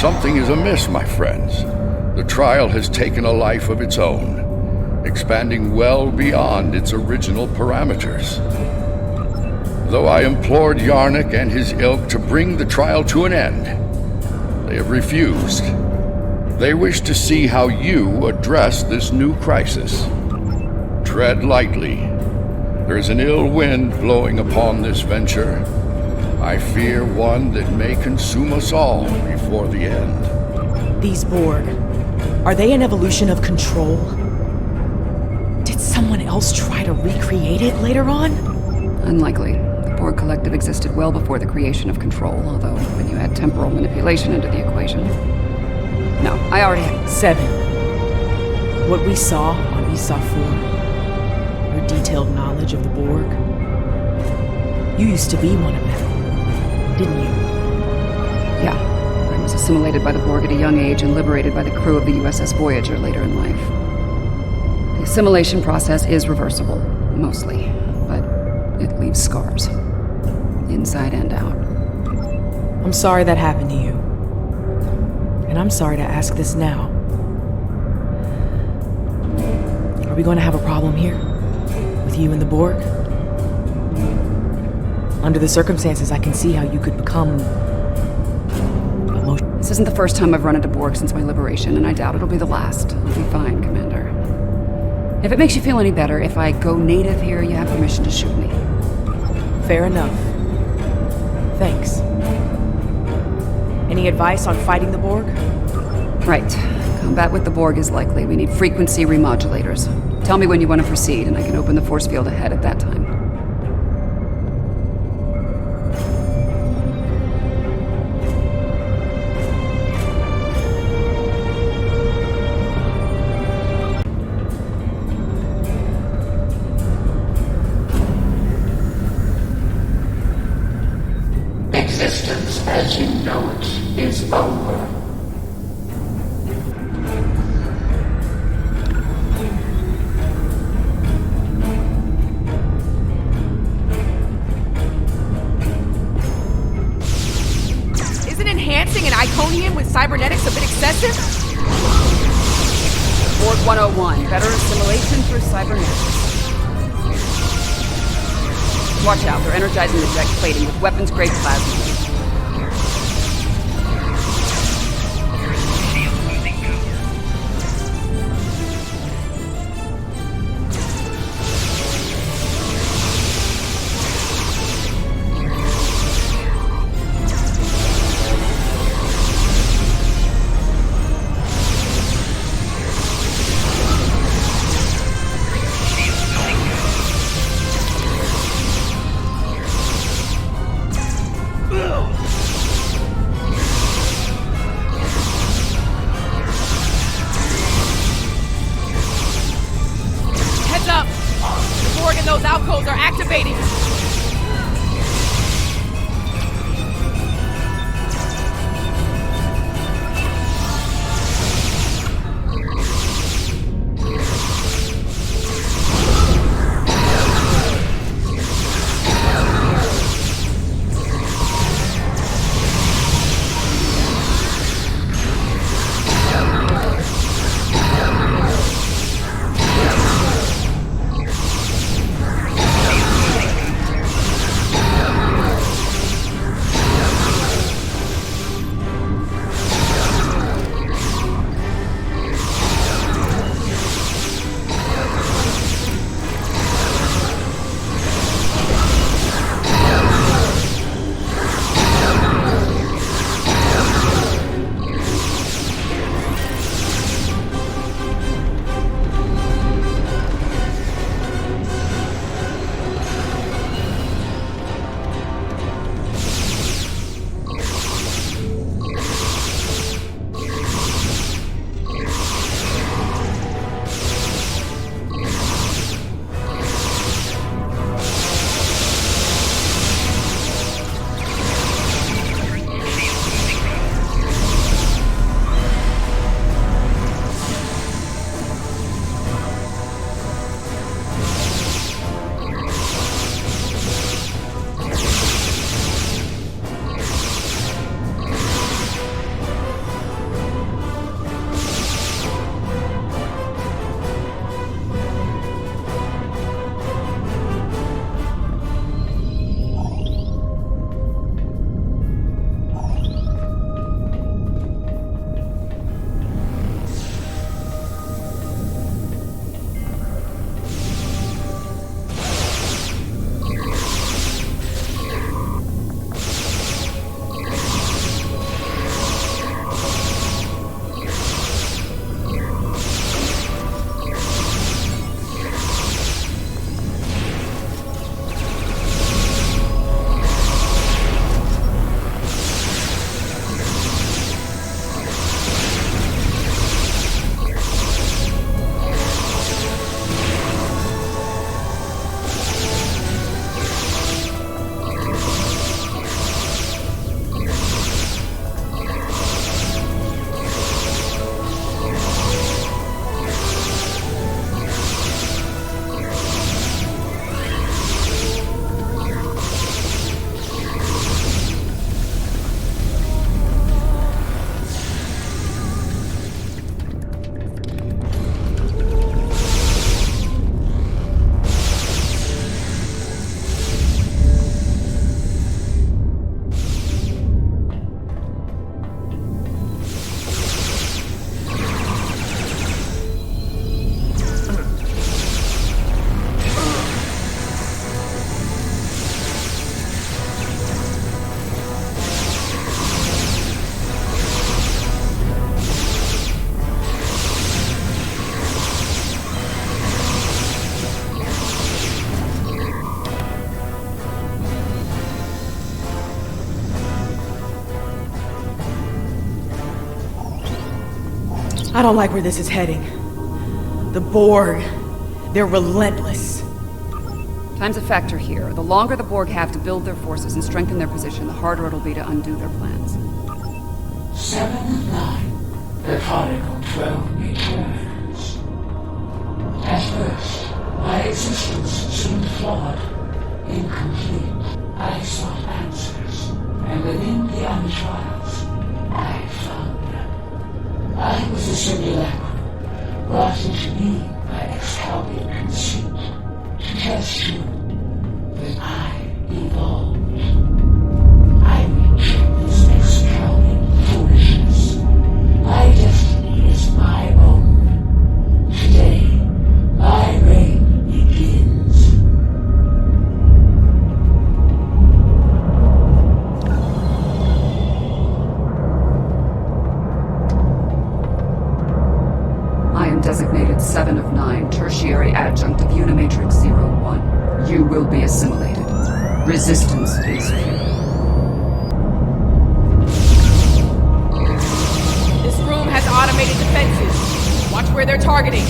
Something is amiss, my friends. The trial has taken a life of its own, expanding well beyond its original parameters. Though I implored Yarnik and his ilk to bring the trial to an end, they have refused. They wish to see how you address this new crisis. Tread lightly. There is an ill wind blowing upon this venture. I fear one that may consume us all before the end. These Borg, are they an evolution of control? Did someone else try to recreate it later on? Unlikely. The Borg Collective existed well before the creation of control, although when you add temporal manipulation into the equation... No, I already have... 7. What we saw on Esau 4, your detailed knowledge of the Borg. You used to be one of them, didn't you? Yeah. I was assimilated by the Borg at a young age and liberated by the crew of the USS Voyager later in life. The assimilation process is reversible, mostly, but it leaves scars. Inside and out. I'm sorry that happened to you. And I'm sorry to ask this now. Are we going to have a problem here? With you and the Borg? Under the circumstances, I can see how you could become... emotional. This isn't the first time I've run into Borg since my liberation, and I doubt it'll be the last. I'll be fine, Commander. If it makes you feel any better, if I go native here, you have permission to shoot me. Fair enough. Thanks. Any advice on fighting the Borg? Right. Combat with the Borg is likely. We need frequency remodulators. Tell me when you want to proceed, and I can open the force field ahead at that time. Existence as you know it is over. Isn't enhancing an Iconium with cybernetics a bit excessive? Borg 101, better assimilation through cybernetics. Watch out, they're energizing the deck plating with weapons-grade plasma. I don't like where this is heading. The Borg, they're relentless. Time's a factor here. The longer the Borg have to build their forces and strengthen their position, the harder it'll be to undo their plans. 7 of 9. The prodigal 12 returns. At first, my existence seemed flawed, incomplete. I sought answers, and within the trials, I found them. I was a simulacrum, brought into being by Excalibur conceit, to test you. But I evolved. I reject this Excalibur foolishness. My destiny is my own. Today, my reign begins. I am designated 7 of 9, tertiary adjunct of Unimatrix 01. You will be assimilated. Resistance is futile. This room has automated defenses. Watch where they're targeting.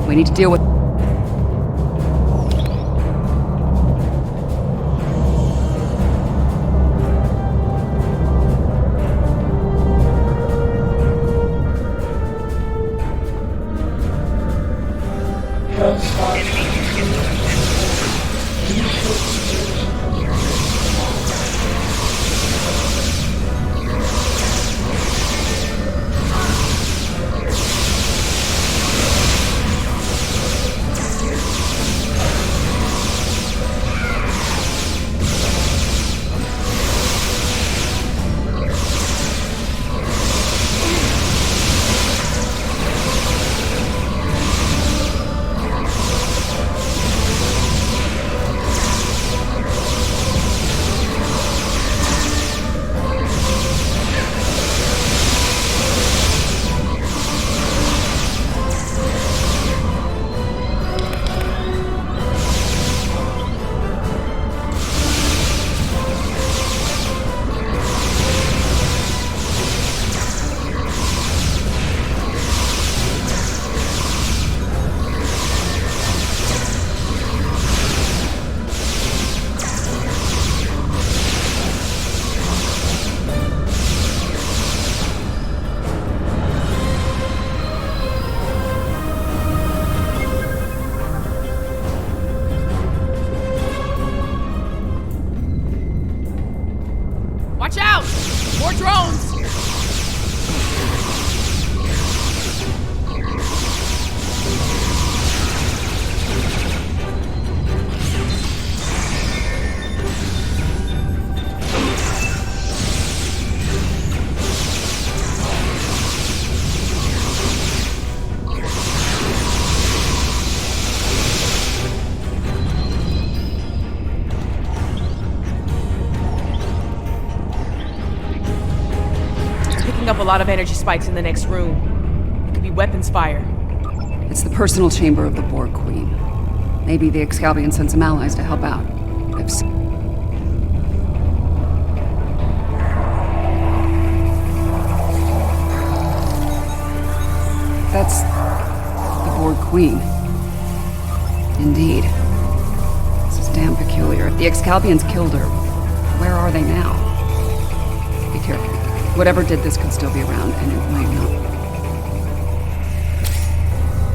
We need to deal with... more drones! Up a lot of energy spikes in the next room. It could be weapons fire. It's the personal chamber of the Borg Queen. Maybe the Excalbion sent some allies to help out. That's the Borg Queen. Indeed. This is damn peculiar. If the Excalbions killed her, where are they now? Be careful. Whatever did this could still be around, and it might not.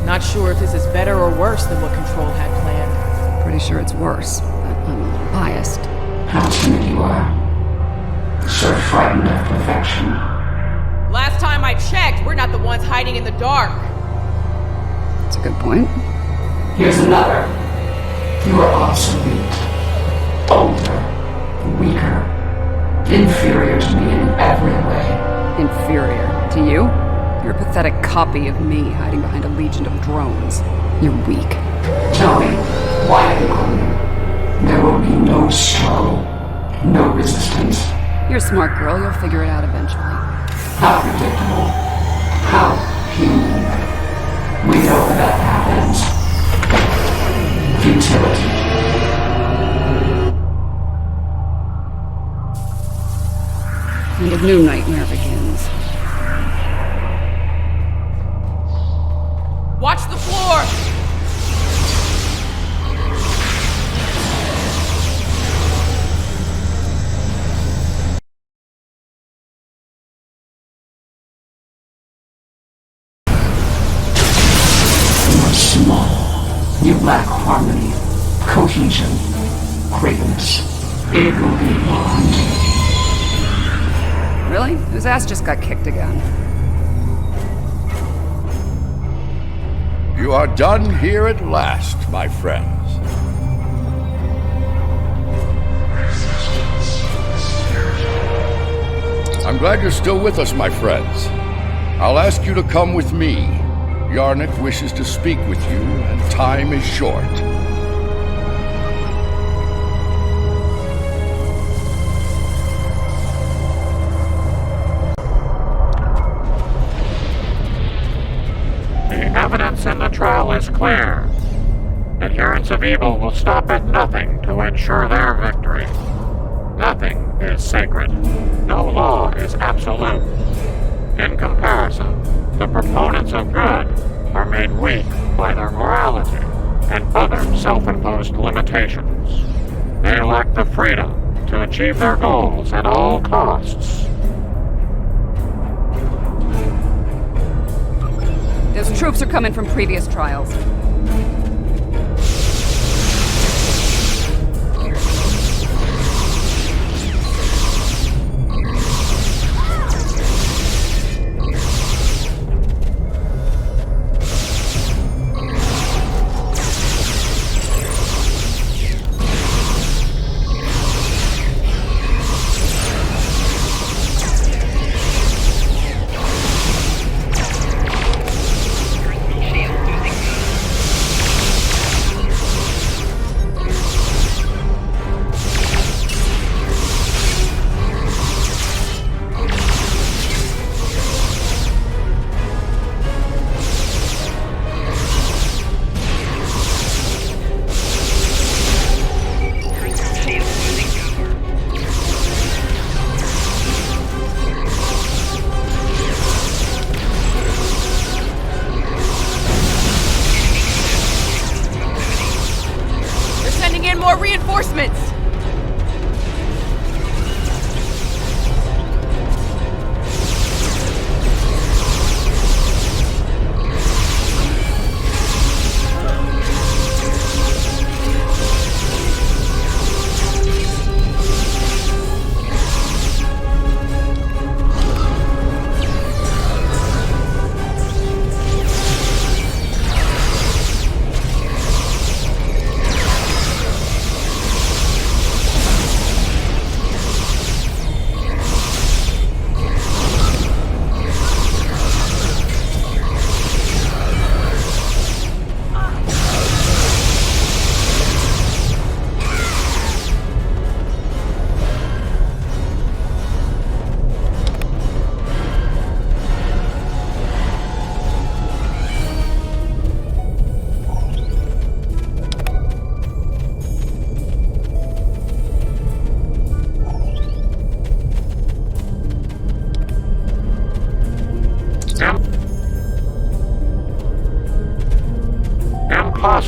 Not sure if this is better or worse than what Control had planned. Pretty sure it's worse, but I'm a little biased. How timid you are. So frightened of perfection. Last time I checked, we're not the ones hiding in the dark. That's a good point. Here's another. You are obsolete. Older. Weaker. Inferior to me in every way. Inferior? To you? You're a pathetic copy of me hiding behind a legion of drones. You're weak. Tell me, why are you hungry? There will be no struggle, no resistance. You're a smart girl, you'll figure it out eventually. How predictable. How human. We know when that happens. Futility. And a new nightmare begins. Watch the floor! You are small. You lack harmony, cohesion, greatness. It will be beyond. Really? Whose ass just got kicked again? You are done here at last, my friends. I'm glad you're still with us, my friends. I'll ask you to come with me. Yarnik wishes to speak with you, and time is short. Evidence in the trial is clear. Adherents of evil will stop at nothing to ensure their victory. Nothing is sacred. No law is absolute. In comparison, the proponents of good are made weak by their morality and other self-imposed limitations. They lack the freedom to achieve their goals at all costs. Those troops are coming from previous trials. More reinforcements!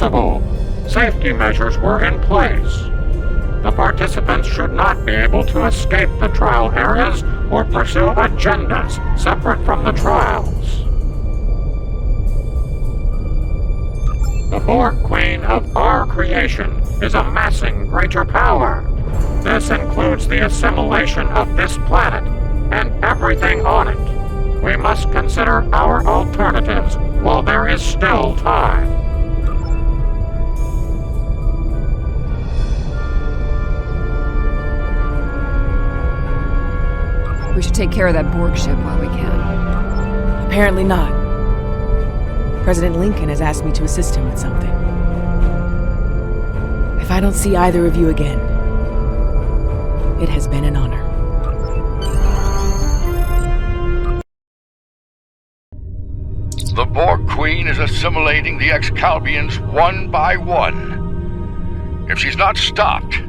possible. Safety measures were in place. The participants should not be able to escape the trial areas or pursue agendas separate from the trials. The Borg Queen of our creation is amassing greater power. This includes the assimilation of this planet and everything on it. We must consider our alternatives while there is still time. We should take care of that Borg ship while we can. Apparently not. President Lincoln has asked me to assist him with something. If I don't see either of you again, it has been an honor. The Borg Queen is assimilating the Excalbians one by one. If she's not stopped,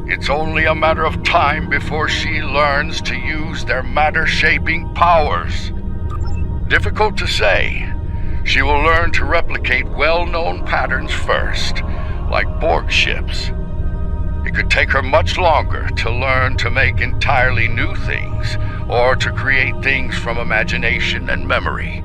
it's only a matter of time before she learns to use their matter-shaping powers. Difficult to say. She will learn to replicate well-known patterns first, like Borg ships. It could take her much longer to learn to make entirely new things, or to create things from imagination and memory.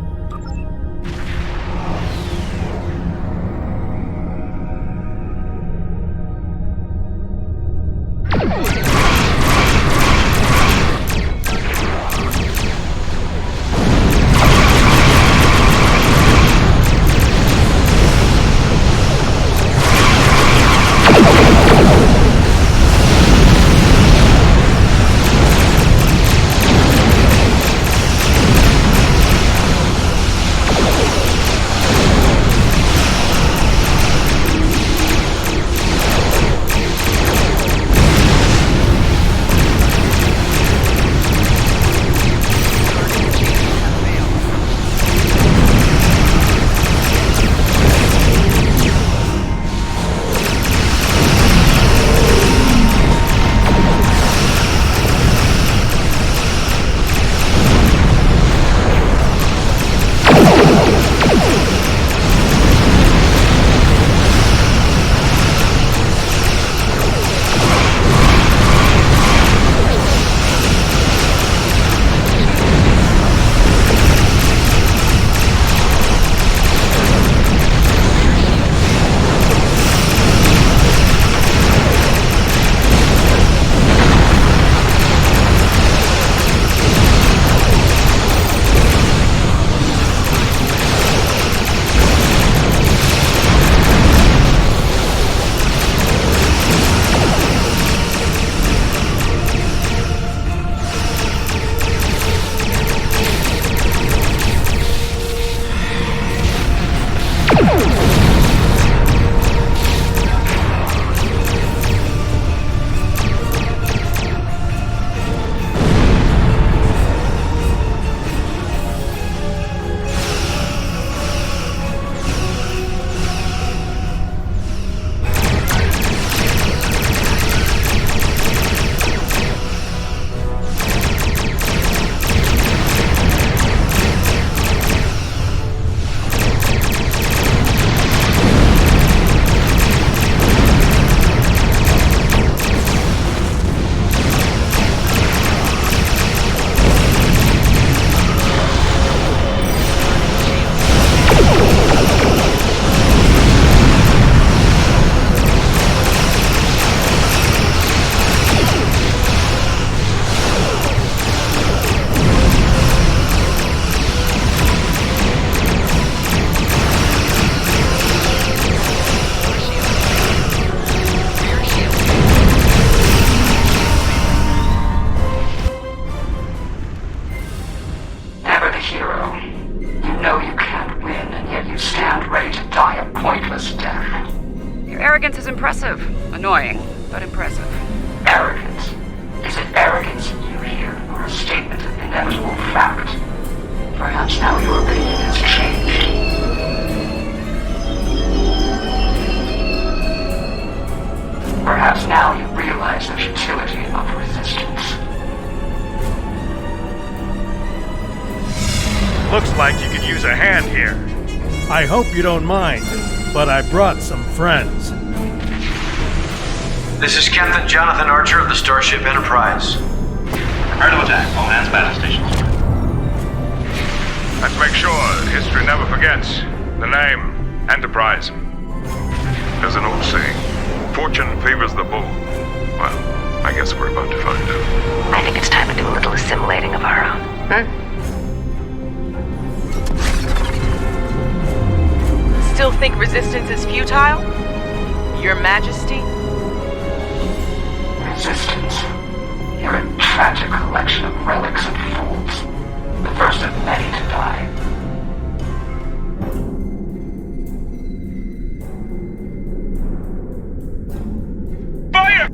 arrogance is impressive. Annoying, but impressive. Arrogance? Is it arrogance you hear, or a statement of inevitable fact? Perhaps now your opinion has changed. Perhaps now you realize the futility of resistance. Looks like you could use a hand here. I hope you don't mind. but I brought some friends. This is Captain Jonathan Archer of the Starship Enterprise. Prepare to attack. All hands battle stations. Let's make sure that history never forgets the name Enterprise. There's an old saying, fortune favors the bold. Well, I guess we're about to find out. I think it's time to do a little assimilating of our own. Still think resistance is futile? Your Majesty? Resistance. You're a tragic collection of relics and fools. The first of many to die. Fire!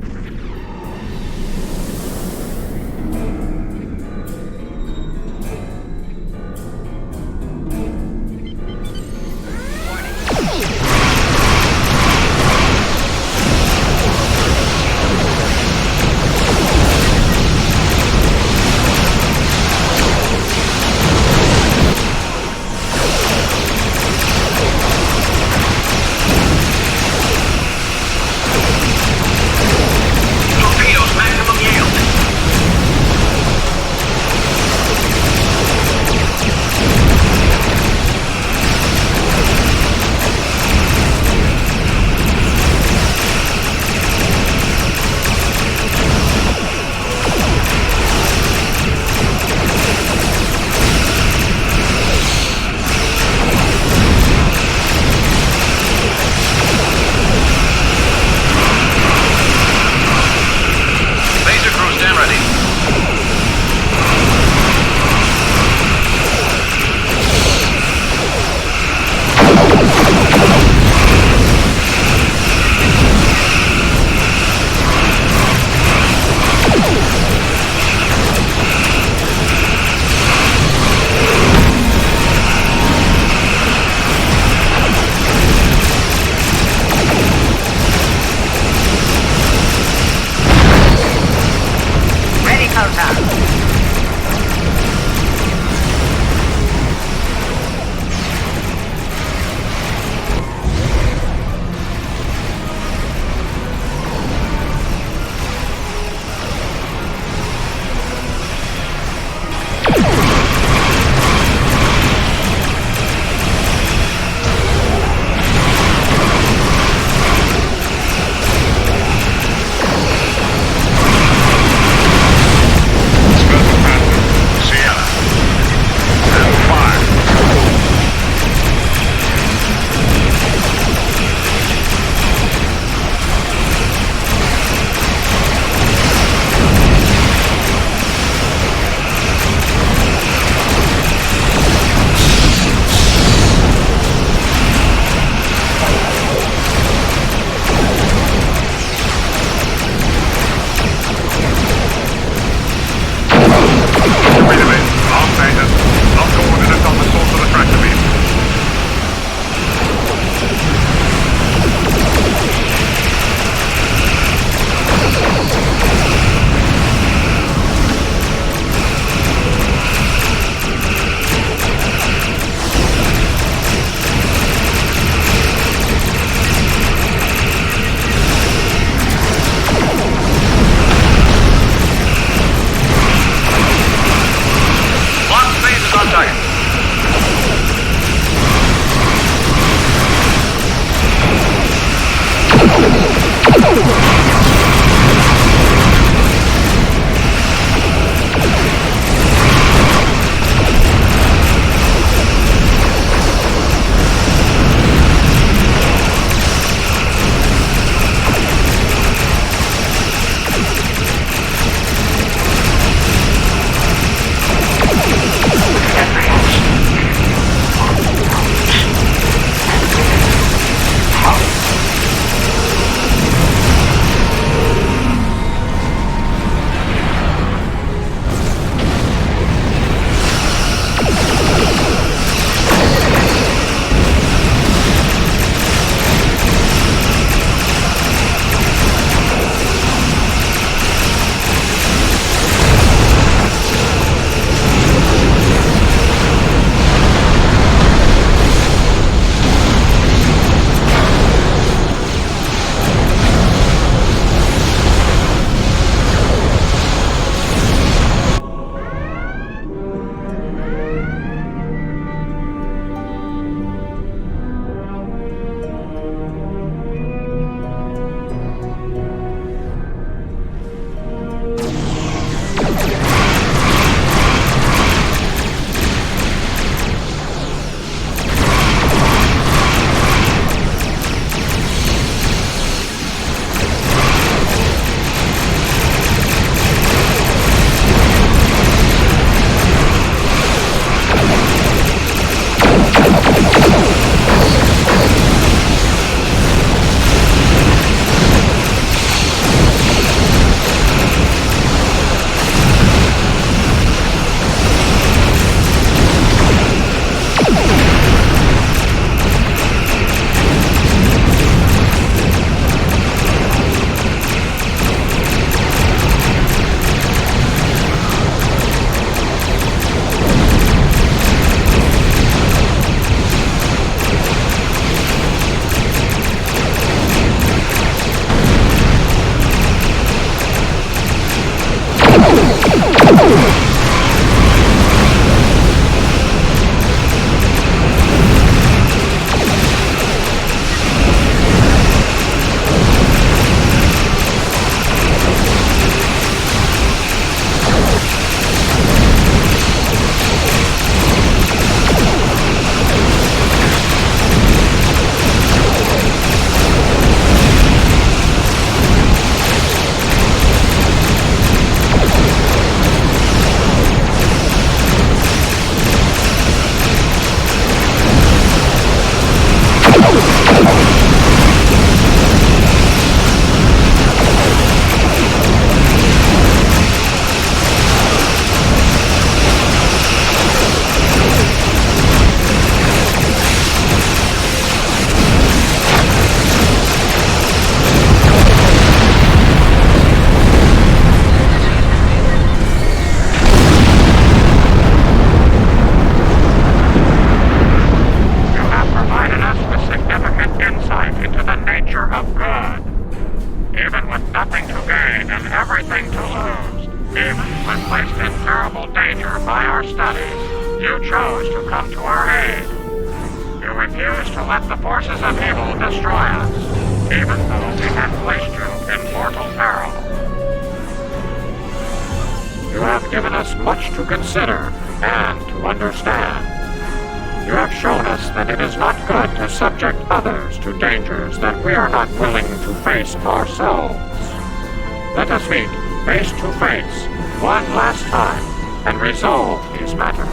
Let us meet face to face one last time and resolve these matters.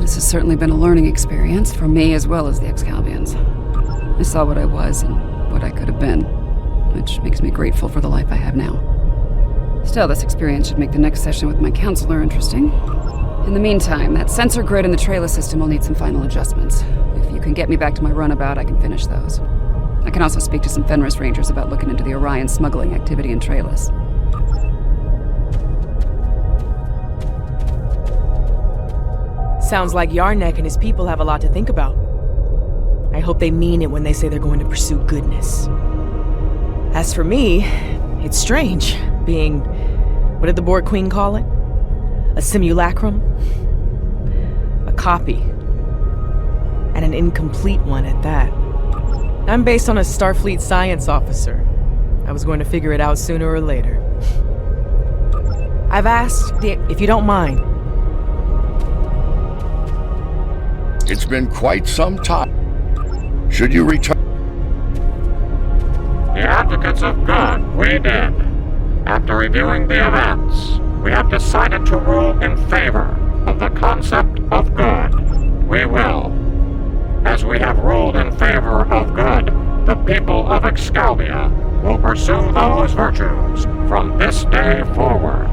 This has certainly been a learning experience for me as well as the Excalbians. I saw what I was and what I could have been, which makes me grateful for the life I have now. Still, this experience should make the next session with my counselor interesting. In the meantime, that sensor grid in the trailer system will need some final adjustments. If you can get me back to my runabout, I can finish those. I can also speak to some Fenris Rangers about looking into the Orion smuggling activity in Trailus. Sounds like Yarnek and his people have a lot to think about. I hope they mean it when they say they're going to pursue goodness. As for me, it's strange, being... what did the Borg Queen call it? A simulacrum? A copy. And an incomplete one at that. I'm based on a Starfleet science officer. I was going to figure it out sooner or later. I've asked, if you don't mind. It's been quite some time. Should you return? The advocates of good, we did. After reviewing the events, we have decided to rule in favor of the concept of good. We will. As we have ruled in favor of good, the people of Excalbia will pursue those virtues from this day forward.